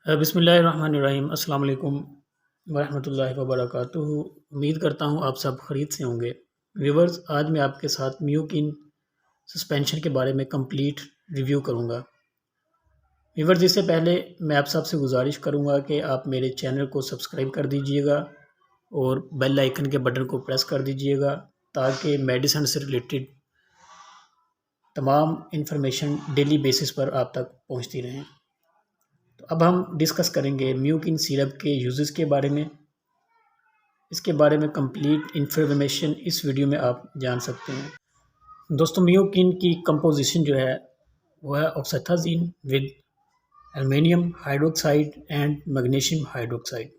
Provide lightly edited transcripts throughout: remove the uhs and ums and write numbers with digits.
बिस्मिल्लाहिर्रहमानिर्रहीम अस्सलाम वालेकुम वरहमतुल्लाहि वबरकातुहू। उम्मीद करता हूँ आप सब खैरियत से होंगे। व्यूवर्स, आज मैं आपके साथ म्यूकिन सस्पेंशन के बारे में कंप्लीट रिव्यू करूँगा। व्यूवर्स, इससे पहले मैं आप सबसे गुजारिश करूँगा कि आप मेरे चैनल को सब्सक्राइब कर दीजिएगा और बेल आइकन के बटन को प्रेस कर दीजिएगा ताकि मेडिसिन से रिलेटेड तमाम इंफॉर्मेशन डेली बेसिस पर आप तक पहुँचती रहें। तो अब हम डिस्कस करेंगे म्यूकिन सिरप के यूजेस के बारे में। इसके बारे में कंप्लीट इंफॉर्मेशन इस वीडियो में आप जान सकते हैं। दोस्तों, म्यूकिन की कंपोजिशन जो है वो है oxethazaine with aluminium hydroxide and magnesium hydroxide.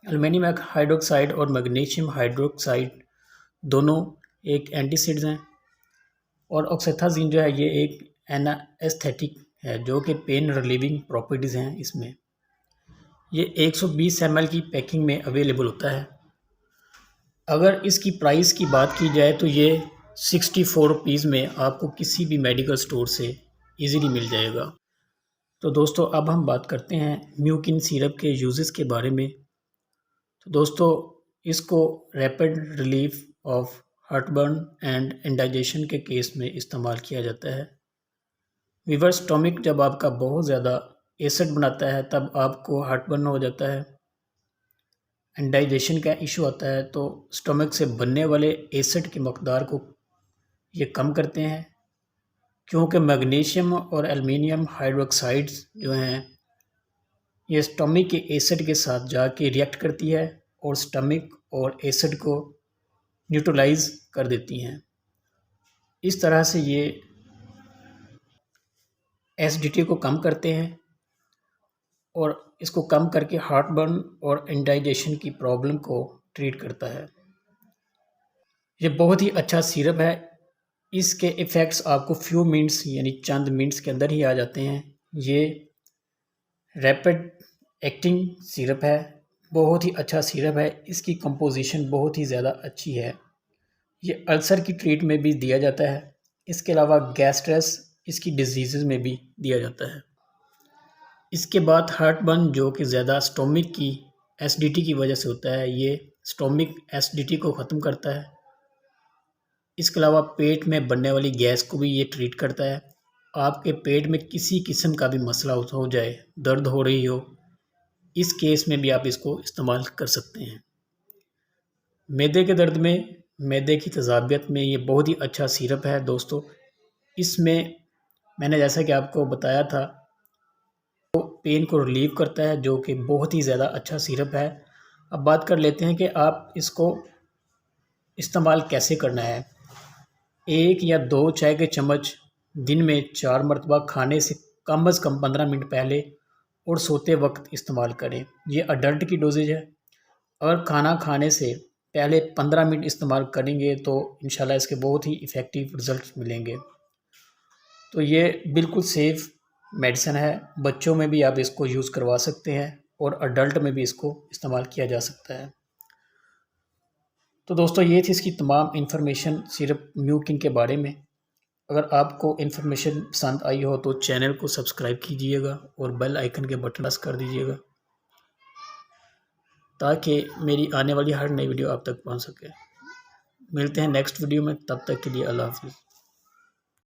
Aluminium hydroxide और मैग्नीशियम हाइड्रोक्साइड दोनों एक एंटीसिड्स हैं और ऑक्सीथाजीन जो है ये एक एनास्थेटिक है जो कि पेन रिलीविंग प्रॉपर्टीज़ हैं इसमें। ये 120 ml की पैकिंग में अवेलेबल होता है। अगर इसकी प्राइस की बात की जाए तो ये 64 रुपीज़ में आपको किसी भी मेडिकल स्टोर से इजीली मिल जाएगा। तो दोस्तों, अब हम बात करते हैं म्यूकिन सिरप के यूजेस के बारे में। तो दोस्तों, इसको rapid relief of heartburn and indigestion के केस में इस्तेमाल किया जाता है। वीवर, स्टोमिक जब आपका बहुत ज़्यादा एसिड बनाता है तब आपको हार्टबर्न हो जाता है, इंडाइजेशन का इशू आता है, तो स्टोमिक से बनने वाले एसिड की मकदार को ये कम करते हैं क्योंकि मैग्नीशियम और एल्युमिनियम हाइड्रोक्साइड्स जो हैं ये स्टोमिक के एसिड के साथ जाके रिएक्ट करती है और स्टोमिक और एसिड को न्यूट्रलाइज कर देती हैं। इस तरह से ये एसिडिटी को कम करते हैं और इसको कम करके हार्टबर्न और इंडाइजेशन की प्रॉब्लम को ट्रीट करता है। ये बहुत ही अच्छा सिरप है। इसके इफ़ेक्ट्स आपको फ्यू मिनट्स यानी चंद मिनट्स के अंदर ही आ जाते हैं। ये रैपिड एक्टिंग सिरप है, बहुत ही अच्छा सिरप है। इसकी कंपोजिशन बहुत ही ज़्यादा अच्छी है। ये अल्सर की ट्रीट में भी दिया जाता है। इसके अलावा गैस्ट्रस इसकी डिजीज़ में भी दिया जाता है। इसके बाद हार्टबर्न जो कि ज़्यादा स्टोमिक की एसिडिटी की वजह से होता है, ये स्टोमिक एसिडिटी को ख़त्म करता है। इसके अलावा पेट में बनने वाली गैस को भी ये ट्रीट करता है। आपके पेट में किसी किस्म का भी मसला हो जाए, दर्द हो रही हो, इस केस में भी आप इसको इस्तेमाल कर सकते हैं। मैदे के दर्द में, मैदे की तज़ाबियत में ये बहुत ही अच्छा सिरप है दोस्तों। इसमें मैंने जैसा कि आपको बताया था वो पेन को रिलीव करता है जो कि बहुत ही ज़्यादा अच्छा सिरप है। अब बात कर लेते हैं कि आप इसको इस्तेमाल कैसे करना है। 1 या 2 चाय के चम्मच दिन में 4 मरतबा खाने से कम 15 मिनट पहले और सोते वक्त इस्तेमाल करें। ये अडल्ट की डोजेज है और खाना खाने से पहले 15 मिनट इस्तेमाल करेंगे तो इंशाल्लाह इसके बहुत ही इफ़ेक्टिव रिज़ल्ट मिलेंगे। तो ये बिल्कुल सेफ़ मेडिसिन है। बच्चों में भी आप इसको यूज़ करवा सकते हैं और अडल्ट में भी इसको इस्तेमाल किया जा सकता है। तो दोस्तों, ये थी इसकी तमाम इन्फॉर्मेशन सिरप म्यूकिन के बारे में। अगर आपको इन्फॉर्मेशन पसंद आई हो तो चैनल को सब्सक्राइब कीजिएगा और बेल आइकन के बटन प्रेस कर दीजिएगा ताकि मेरी आने वाली हर नई वीडियो आप तक पहुंच सके। मिलते हैं नेक्स्ट वीडियो में, तब तक के लिए अल्लाह हाफ़िज़।